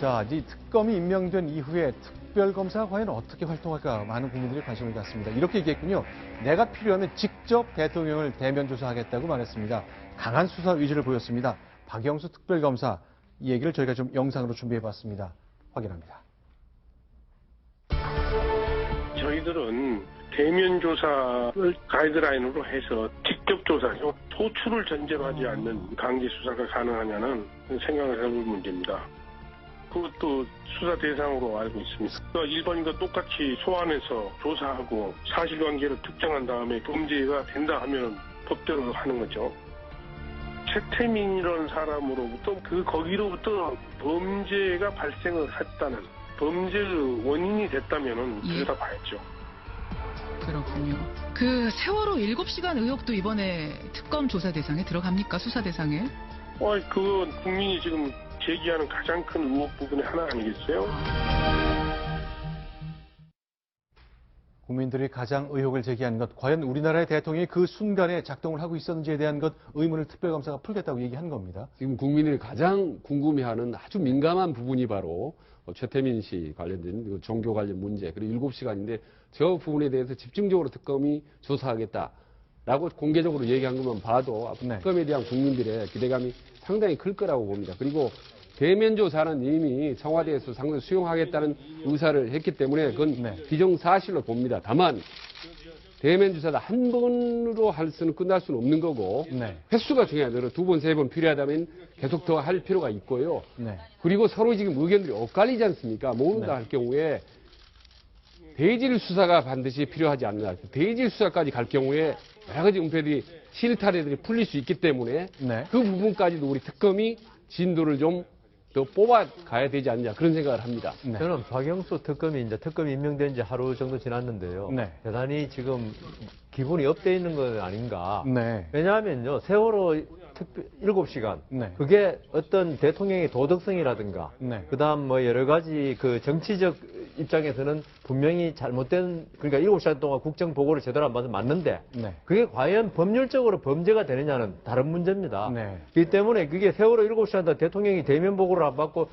자, 이 특검이 임명된 이후에 특별검사가 과연 어떻게 활동할까 많은 국민들이 관심을 갖습니다. 이렇게 얘기했군요. 내가 필요하면 직접 대통령을 대면 조사하겠다고 말했습니다. 강한 수사 의지를 보였습니다. 박영수 특별검사, 이 얘기를 저희가 좀 영상으로 준비해봤습니다. 확인합니다. 저희들은 대면 조사를 가이드라인으로 해서 직접 조사죠. 소출을 전제로 하지 않는 강제 수사가 가능하냐는 생각을 해볼 문제입니다. 그것도 수사 대상으로 알고 있습니다. 일반인과 똑같이 소환해서 조사하고 사실관계를 특정한 다음에 범죄가 된다 하면 법대로 하는 거죠. 최태민이라는 사람으로부터 거기로부터 범죄가 발생을 했다는 범죄의 원인이 됐다면은 들여다봐야죠. 그렇군요. 그 세월호 7시간 의혹도 이번에 특검 조사 대상에 들어갑니까? 수사 대상에? 그건 국민이 지금 제기하는 가장 큰 의혹 부분의 하나 아니겠어요? 국민들이 가장 의혹을 제기한 것, 과연 우리나라의 대통령이 그 순간에 작동을 하고 있었는지에 대한 것 의문을 특별검사가 풀겠다고 얘기한 겁니다. 지금 국민들이 가장 궁금해하는 아주 민감한 부분이 바로 최태민 씨 관련된 종교 관련 문제, 그리고 7시간인데 저 부분에 대해서 집중적으로 특검이 조사하겠다라고 공개적으로 얘기한 것만 봐도 특검에 대한 국민들의 기대감이 상당히 클 거라고 봅니다. 그리고 대면 조사는 이미 청와대에서 상당히 수용하겠다는 의사를 했기 때문에 그건 기정사실로 봅니다. 다만 대면 조사도 한 번으로 끝날 수는 없는 거고 횟수가 중요하죠. 2번, 3번 필요하다면 계속 더 할 필요가 있고요. 그리고 서로 지금 의견들이 엇갈리지 않습니까? 모른다 할 경우에 대질 수사가 반드시 필요하지 않나. 대질 수사까지 갈 경우에 여러 가지 은폐들이 실타래들이 풀릴 수 있기 때문에 그 부분까지도 우리 특검이 진도를 좀 더 뽑아가야 되지 않냐 그런 생각을 합니다. 저는 박영수 특검이 특검이 임명된 지 하루 정도 지났는데요. 대단히 지금 기분이 업돼 있는 건 아닌가. 왜냐하면요, 세월호 7시간. 그게 어떤 대통령의 도덕성이라든가, 그다음 여러 가지 그 정치적 입장에서는 분명히 잘못된, 그러니까 7시간 동안 국정 보고를 제대로 안 받으면 맞는데, 그게 과연 법률적으로 범죄가 되느냐는 다른 문제입니다. 그렇기 때문에 그게 세월호 7시간 동안 대통령이 대면 보고를 안 받고,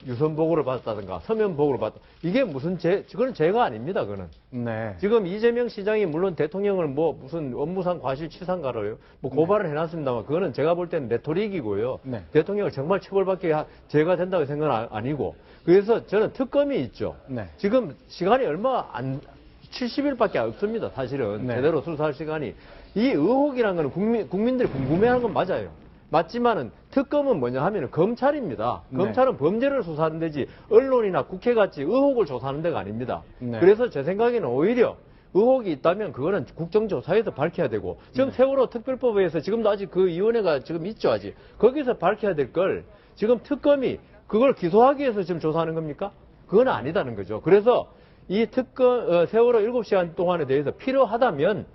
유선 보고를 받았다든가, 서면 보고를 받다. 이게 그건 죄가 아닙니다, 그거는. 지금 이재명 시장이 물론 대통령을 무슨 업무상 과실치상가로요, 고발을 해놨습니다만, 그거는 제가 볼 때는 레토릭이고요. 대통령을 정말 처벌받게 죄가 된다고 생각은 아니고. 그래서 저는 특검이 있죠. 지금 시간이 70일밖에 없습니다, 사실은. 제대로 수사할 시간이. 이 의혹이라는 건 국민들이 궁금해하는 건 맞아요. 맞지만은 특검은 뭐냐 하면은 검찰입니다. 검찰은 범죄를 수사하는 데지 언론이나 국회같이 의혹을 조사하는 데가 아닙니다. 그래서 제 생각에는 오히려 의혹이 있다면 그거는 국정조사에서 밝혀야 되고, 지금 세월호 특별법에서 지금도 아직 그 위원회가 지금 있죠, 아직. 거기서 밝혀야 될 걸 지금 특검이 그걸 기소하기 위해서 지금 조사하는 겁니까? 그건 아니다는 거죠. 그래서 이 세월호 7시간 동안에 대해서 필요하다면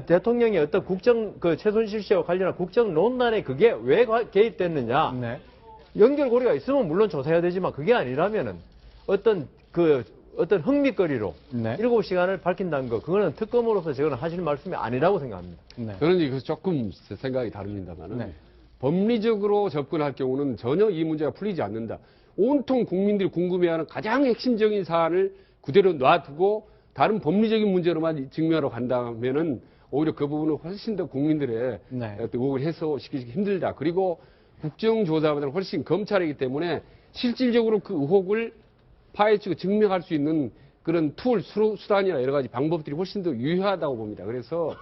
대통령의 어떤 최순실 씨와 관련한 국정 논란에 그게 왜 개입됐느냐, 연결고리가 있으면 물론 조사해야 되지만 그게 아니라면은 어떤 흥미거리로 7시간을 밝힌다는 거, 그거는 특검으로서 저는 하실 말씀이 아니라고 생각합니다. 저는 이거 조금 생각이 다릅니다만은 법리적으로 접근할 경우는 전혀 이 문제가 풀리지 않는다. 온통 국민들이 궁금해하는 가장 핵심적인 사안을 그대로 놔두고 다른 법리적인 문제로만 증명하러 간다면은 오히려 그 부분은 훨씬 더 국민들의 의혹을 해소시키기 힘들다. 그리고 국정조사보다는 훨씬 검찰이기 때문에 실질적으로 그 의혹을 파헤치고 증명할 수 있는 그런 수단이나 여러 가지 방법들이 훨씬 더 유효하다고 봅니다. 그래서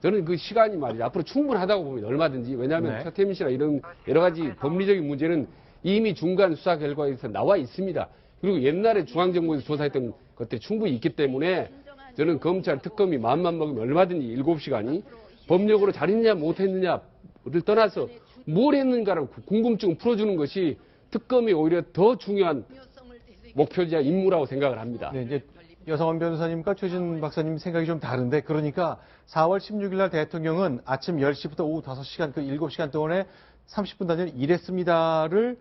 저는 그 시간이 말이죠, 앞으로 충분하다고 봅니다. 얼마든지. 왜냐하면 최태민 씨나 이런 여러 가지 법리적인 문제는 이미 중간 수사 결과에서 나와 있습니다. 그리고 옛날에 중앙정부에서 조사했던 것들이 충분히 있기 때문에 저는 검찰 특검이 마음만 먹으면 얼마든지 7시간이 법력으로 잘했느냐 못했느냐를 떠나서 뭘 했는가라고 궁금증을 풀어주는 것이 특검이 오히려 더 중요한 목표이자 임무라고 생각을 합니다. 이제 여성원 변호사님과 최진 박사님 생각이 좀 다른데, 그러니까 4월 16일 날 대통령은 아침 10시부터 오후 5시간, 그 7시간 동안에 30분 단위로 일했습니다를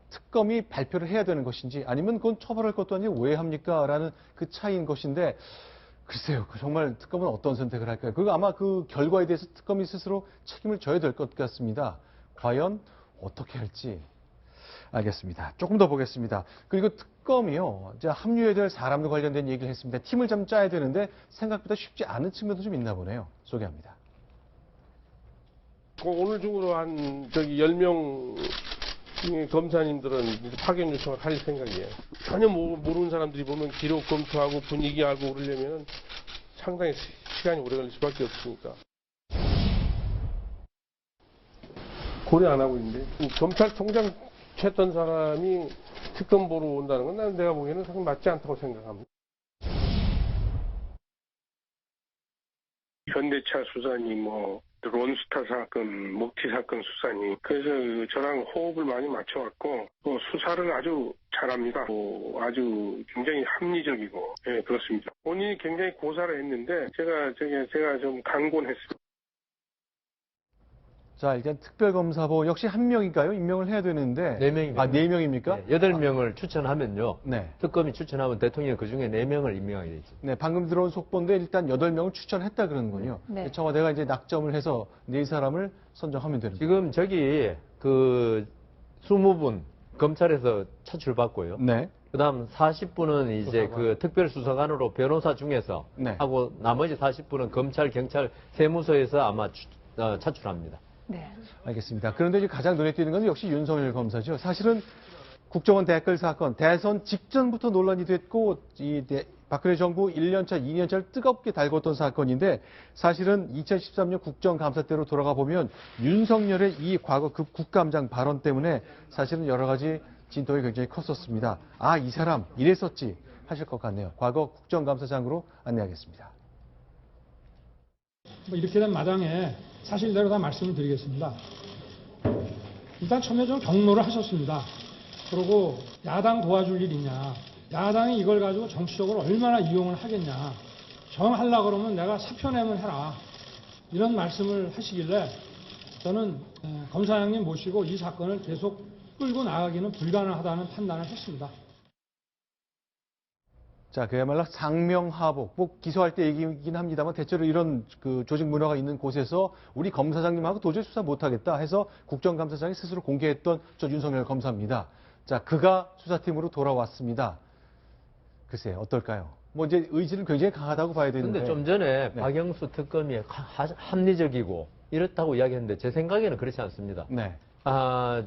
특검이 발표를 해야 되는 것인지, 아니면 그건 처벌할 것도 아니고 왜 합니까? 라는 그 차이인 것인데, 글쎄요, 정말 특검은 어떤 선택을 할까요? 그리고 아마 그 결과에 대해서 특검이 스스로 책임을 져야 될 것 같습니다. 과연 어떻게 할지. 알겠습니다. 조금 더 보겠습니다. 그리고 특검이요, 이제 합류해야 될 사람과 관련된 얘기를 했습니다. 팀을 좀 짜야 되는데 생각보다 쉽지 않은 측면도 좀 있나 보네요. 소개합니다. 오늘 중으로 한 10명 검사님들은 파견 요청을 할 생각이에요. 전혀 모르는 사람들이 보면 기록 검토하고 분위기 알고 그러려면 상당히 시간이 오래 걸릴 수밖에 없으니까. 고려 안 하고 있는데 검찰총장 했던 사람이 특검 보러 온다는 건 난 내가 보기에는 상당히 맞지 않다고 생각합니다. 현대차 수사니 론스타 사건, 먹튀 사건 수사니 그래서 저랑 호흡을 많이 맞춰왔고 또 수사를 아주 잘합니다. 아주 굉장히 합리적이고 예, 그렇습니다. 본인이 굉장히 고사를 했는데 제가 좀 강권했습니다. 자, 일단 특별검사보 역시 한 명인가요? 임명을 해야 되는데. 4명입니다. 아, 4명입니까? 8명을 추천하면요. 네. 특검이 추천하면 대통령이 그중에 4명을 임명하게 되죠. 네, 방금 들어온 속보인데 일단 8명을 추천했다 그러는군요. 네. 청와대가 이제 낙점을 해서 4사람을 선정하면 되는 거죠. 지금 저기 20분 검찰에서 차출받고요. 네. 그다음 40분은 이제 그 특별수사관으로 변호사 중에서 네. 하고 나머지 40분은 검찰, 경찰, 세무서에서 아마 차출합니다. 네. 알겠습니다. 그런데 이제 가장 눈에 띄는 건 역시 윤석열 검사죠. 사실은 국정원 댓글 사건, 대선 직전부터 논란이 됐고, 박근혜 정부 1년차, 2년차를 뜨겁게 달궜던 사건인데, 사실은 2013년 국정감사 때로 돌아가 보면 윤석열의 이 과거 그 국감장 발언 때문에 사실은 여러 가지 진통이 굉장히 컸었습니다. 아, 이 사람 이랬었지 하실 것 같네요. 과거 국정감사장으로 안내하겠습니다. 이렇게 된 마당에 사실대로 다 말씀을 드리겠습니다. 일단 처음에 좀 경로를 하셨습니다. 그리고 야당 도와줄 일 있냐. 야당이 이걸 가지고 정치적으로 얼마나 이용을 하겠냐. 정하려고 그러면 내가 사표 내면 해라. 이런 말씀을 하시길래 저는 검사장님 모시고 이 사건을 계속 끌고 나가기는 불가능하다는 판단을 했습니다. 자, 그야말로 상명하복, 기소할 때 얘기이긴 합니다만 대체로 이런 그 조직 문화가 있는 곳에서 우리 검사장님하고 도저히 수사 못하겠다 해서 국정감사장이 스스로 공개했던 저 윤석열 검사입니다. 자, 그가 수사팀으로 돌아왔습니다. 글쎄, 어떨까요? 이제 의지는 굉장히 강하다고 봐야 되는데. 근데 좀 전에 네. 박영수 특검이 합리적이고 이렇다고 이야기했는데 제 생각에는 그렇지 않습니다. 네.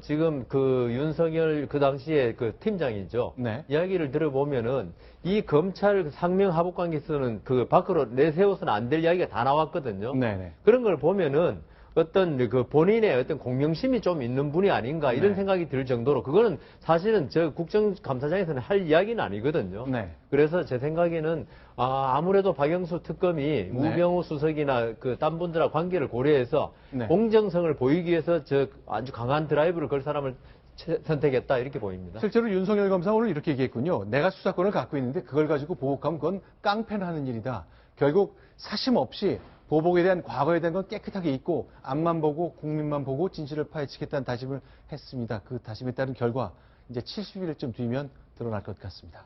지금 그 윤석열 그 당시에 그 팀장이죠. 네. 이야기를 들어보면은 이 검찰 상명 하복 관계에서는 그 밖으로 내세워서는 안 될 이야기가 다 나왔거든요. 네네. 그런 걸 보면은 어떤 그 본인의 어떤 공명심이 좀 있는 분이 아닌가 이런 네. 생각이 들 정도로 그거는 사실은 저 국정감사장에서는 할 이야기는 아니거든요. 네. 그래서 제 생각에는 아무래도 박영수 특검이 우병우 수석이나 그 딴 분들과 관계를 고려해서 네. 공정성을 보이기 위해서 저 아주 강한 드라이브를 걸 사람을 선택했다 이렇게 보입니다. 실제로 윤석열 검사 오늘 이렇게 얘기했군요. 내가 수사권을 갖고 있는데 그걸 가지고 보복하면 그건 깡패는 일이다. 결국 사심 없이 보복에 대한 과거에 대한 건 깨끗하게 잊고 앞만 보고 국민만 보고 진실을 파헤치겠다는 다짐을 했습니다. 그 다짐에 따른 결과 이제 70일쯤 뒤면 드러날 것 같습니다.